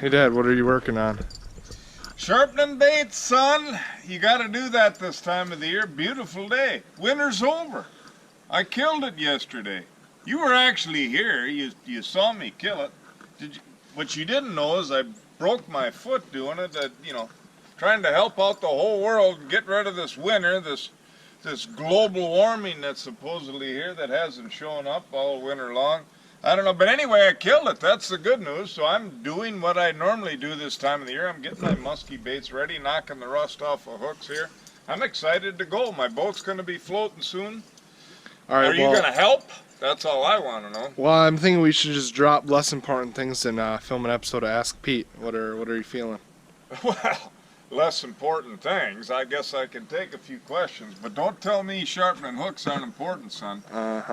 Hey Dad, what are you working on? Sharpening baits, son. You gotta do that this time of the year. Beautiful day. Winter's over. I killed it yesterday. You were actually here. You saw me kill it. What you didn't know is I broke my foot doing it. Trying to help out the whole world, get rid of this winter, this global warming that's supposedly here that hasn't shown up all winter long. I don't know, but anyway, I killed it. That's the good news. So I'm doing what I normally do this time of the year. I'm getting my musky baits ready, knocking the rust off of hooks here. I'm excited to go. My boat's going to be floating soon. All right, Are you going to help? That's all I want to know. Well, I'm thinking we should just drop less important things than film an episode of Ask Pete. What are you feeling? Well, less important things. I guess I can take a few questions, but don't tell me sharpening hooks aren't important, son.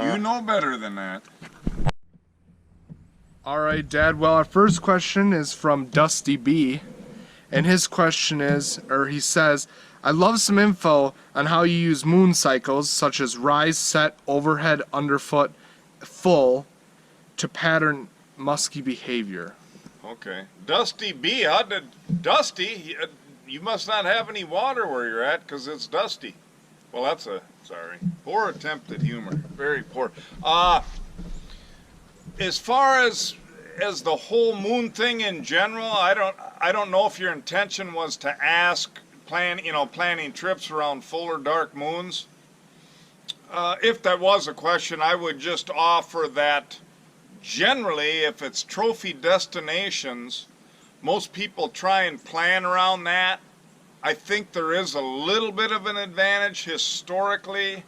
You know better than that. All right, Dad. Well, our first question is from Dusty B, and his question is, or he says, "I'd love some info on how you use moon cycles, such as rise, set, overhead, underfoot, full, to pattern musky behavior." Okay. Dusty B, how did Dusty? You must not have any water where you're at, because it's dusty. Well, that's sorry, poor attempt at humor. Very poor. As far as the whole moon thing in general, I don't know if your intention was to ask, planning trips around full or dark moons. If that was a question, I would just offer that generally, if it's trophy destinations, most people try and plan around that. I think there is a little bit of an advantage historically.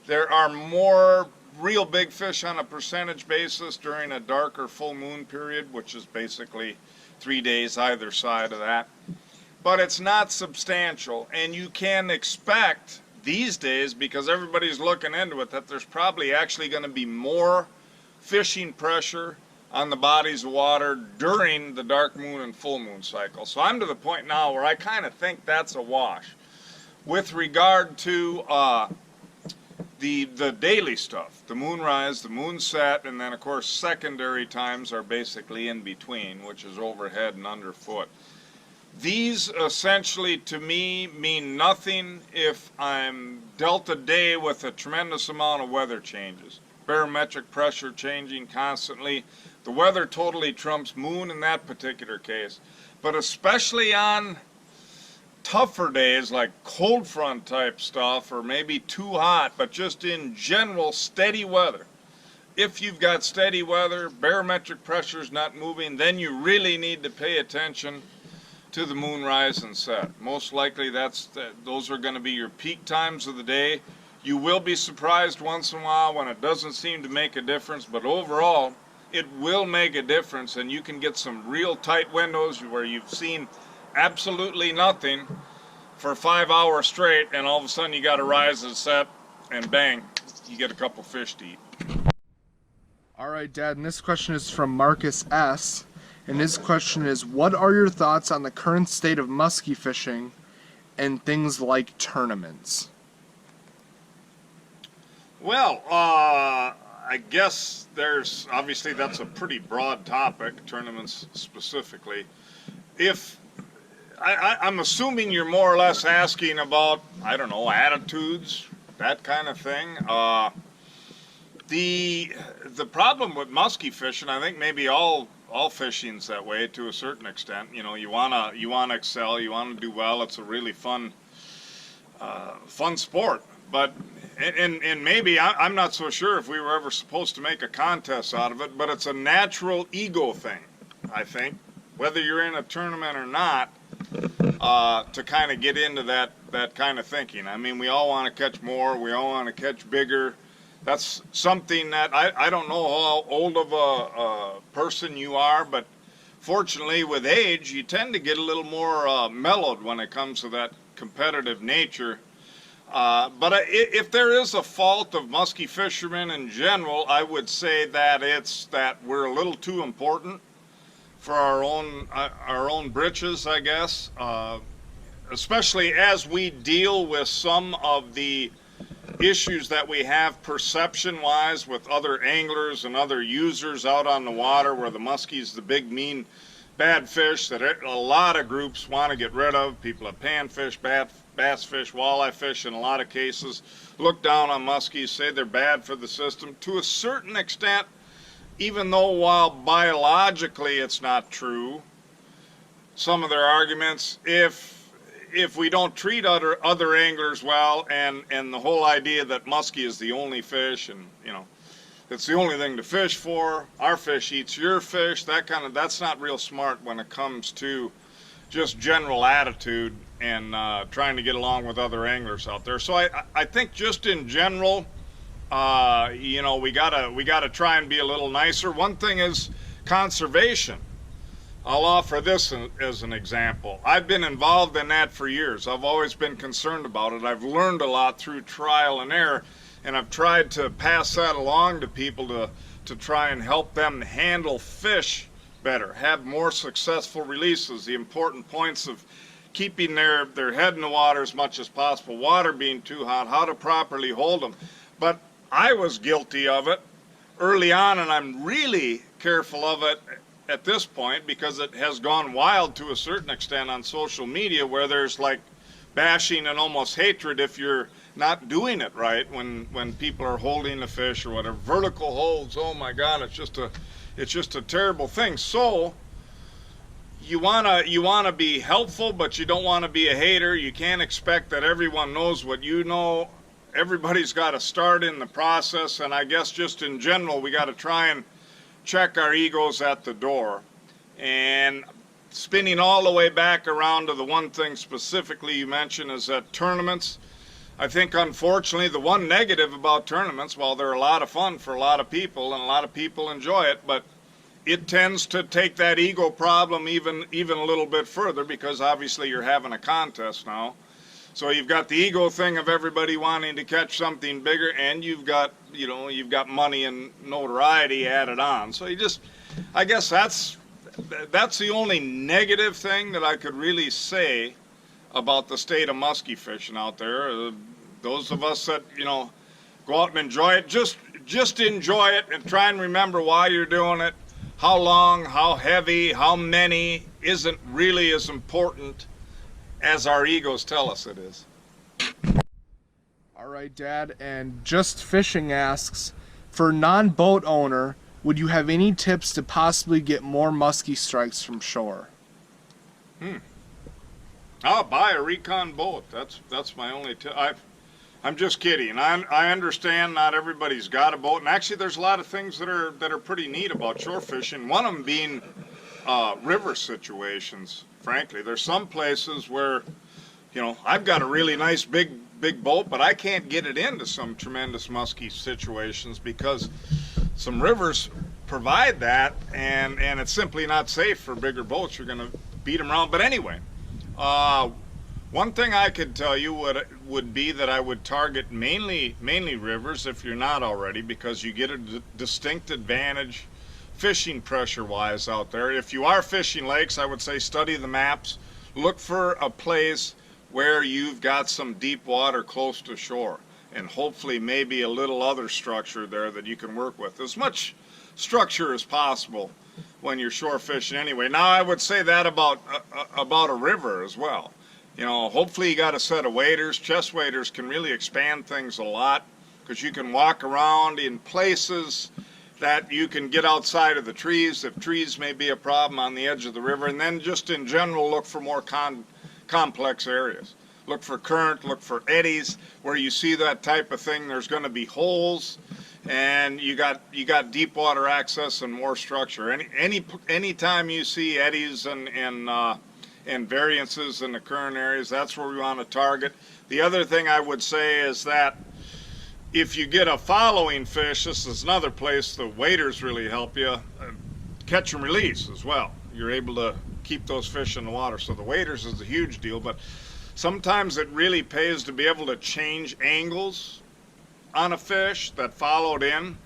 There are more real big fish on a percentage basis during a dark or full moon period, which is basically 3 days either side of that. But it's not substantial, and you can expect these days, because everybody's looking into it, that there's probably actually going to be more fishing pressure on the bodies of water during the dark moon and full moon cycle. So I'm to the point now where I kind of think that's a wash. With regard to the daily stuff, the moonrise, the moon set, and then of course secondary times are basically in between, which is overhead and underfoot. These essentially to me mean nothing if I'm dealt a day with a tremendous amount of weather changes. Barometric pressure changing constantly. The weather totally trumps moon in that particular case. But especially on tougher days like cold front type stuff, or maybe too hot, but just in general steady weather. If you've got steady weather, barometric pressure is not moving, then you really need to pay attention to the moon rise and set. Most likely those are going to be your peak times of the day. You will be surprised once in a while when it doesn't seem to make a difference, but overall it will make a difference, and you can get some real tight windows where you've seen absolutely nothing for 5 hours straight, and all of a sudden you got a rise and set, and bang, you get a couple fish to eat. All right, Dad, and this question is from Marcus S, and his question is, what are your thoughts on the current state of musky fishing and things like tournaments? Well, I guess obviously that's a pretty broad topic, tournaments specifically. I'm assuming you're more or less asking about, I don't know, attitudes, that kind of thing. The problem with musky fishing, I think maybe all fishing's that way to a certain extent. You wanna excel, you wanna do well. It's a really fun sport. But and maybe I'm not so sure if we were ever supposed to make a contest out of it, but it's a natural ego thing, I think, whether you're in a tournament or not, to kind of get into that kind of thinking. I mean, we all want to catch more, we all want to catch bigger. That's something that I don't know how old of a person you are, but fortunately with age you tend to get a little more mellowed when it comes to that competitive nature. But if there is a fault of musky fishermen in general, I would say that it's that we're a little too important for our own britches, I guess. Especially as we deal with some of the issues that we have perception-wise with other anglers and other users out on the water, where the muskie's the big mean bad fish that a lot of groups want to get rid of. People that panfish, bass fish, walleye fish in a lot of cases look down on muskies, say they're bad for the system. To a certain extent, even though while biologically it's not true, some of their arguments, if we don't treat other anglers well, and the whole idea that muskie is the only fish, and you know, it's the only thing to fish for, our fish eats your fish, that's not real smart when it comes to just general attitude and trying to get along with other anglers out there. So I think just in general, you know, we gotta try and be a little nicer. One thing is conservation. I'll offer this as an example. I've been involved in that for years. I've always been concerned about it. I've learned a lot through trial and error, and I've tried to pass that along to people to try and help them handle fish better, have more successful releases, the important points of keeping their head in the water as much as possible, water being too hot, how to properly hold them. But I was guilty of it early on, and I'm really careful of it at this point because it has gone wild to a certain extent on social media, where there's like bashing and almost hatred if you're not doing it right when people are holding the fish or whatever. Vertical holds, oh my God, it's just a terrible thing. So you wanna be helpful, but you don't want to be a hater. You can't expect that everyone knows what you know. Everybody's got to start in the process, and I guess just in general we got to try and check our egos at the door. And spinning all the way back around to the one thing specifically you mentioned is that tournaments, I think unfortunately the one negative about tournaments, while they're a lot of fun for a lot of people and a lot of people enjoy it, but it tends to take that ego problem even a little bit further, because obviously you're having a contest now. So you've got the ego thing of everybody wanting to catch something bigger, and you've got money and notoriety added on. So I guess that's the only negative thing that I could really say about the state of muskie fishing out there. Those of us that, you know, go out and enjoy it, just enjoy it and try and remember why you're doing it. How long, how heavy, how many isn't really as important as our egos tell us it is. All right, Dad, and Just Fishing asks, for non-boat owner, would you have any tips to possibly get more muskie strikes from shore? I'll buy a recon boat. That's my only tip. I'm just kidding. I understand not everybody's got a boat, and actually there's a lot of things that are pretty neat about shore fishing. One of them being river situations. Frankly, there's some places where, you know, I've got a really nice big boat, but I can't get it into some tremendous musky situations because some rivers provide that, and it's simply not safe for bigger boats. You're going to beat them around. But anyway, one thing I could tell you would be that I would target mainly rivers if you're not already, because you get a distinct advantage fishing pressure wise out there. If you are fishing lakes, I would say study the maps, look for a place where you've got some deep water close to shore, and hopefully maybe a little other structure there that you can work with. As much structure as possible when you're shore fishing anyway. Now I would say that about a river as well. You know, hopefully you got a set of waders. Chest waders can really expand things a lot, because you can walk around in places that you can get outside of the trees if trees may be a problem on the edge of the river. And then just in general, look for more complex areas. Look for current, look for eddies. Where you see that type of thing, there's going to be holes, and you got deep water access and more structure. Any time you see eddies and variances in the current areas, that's where we want to target. The other thing I would say is that if you get a following fish, this is another place the waders really help you. Catch and release as well. You're able to keep those fish in the water. So the waders is a huge deal, but sometimes it really pays to be able to change angles on a fish that followed in.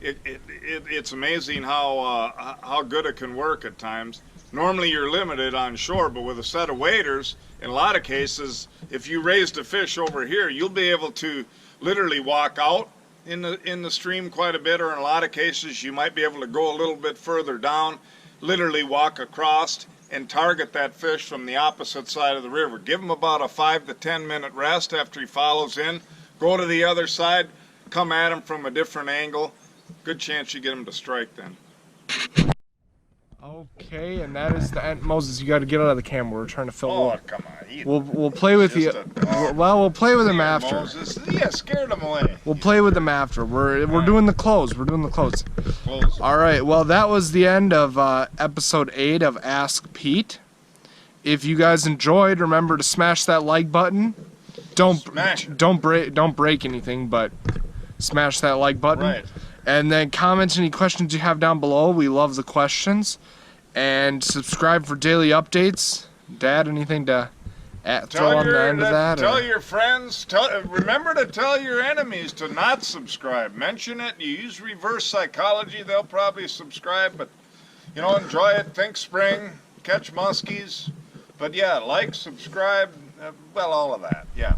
It's amazing how good it can work at times. Normally you're limited on shore, but with a set of waders, in a lot of cases, if you raised a fish over here, you'll be able to literally walk out in the stream quite a bit, or in a lot of cases you might be able to go a little bit further down literally walk across and target that fish from the opposite side of the river. Give him about a 5 to 10 minute rest after he follows in. Go to the other side, come at him from a different angle. Good chance you get him to strike then. Okay, and that is the end. Moses, you got to get out of the camera. We're trying to film. Oh, come on. We'll play with you. Well, we'll play with him after. Moses. Yeah, scared him away. We'll play with him after. We're doing the close. We're doing the close. All right. Well, that was the end of episode 8 of Ask Pete. If you guys enjoyed, remember to smash that like button. Don't break anything, but smash that like button. Right. And then comment any questions you have down below. We love the questions. And subscribe for daily updates. Dad, anything to throw on the end of that? Tell your friends. Remember to tell your enemies to not subscribe. Mention it. You use reverse psychology. They'll probably subscribe. But, you know, enjoy it. Think spring. Catch muskies. But, yeah, like, subscribe. Well, all of that. Yeah.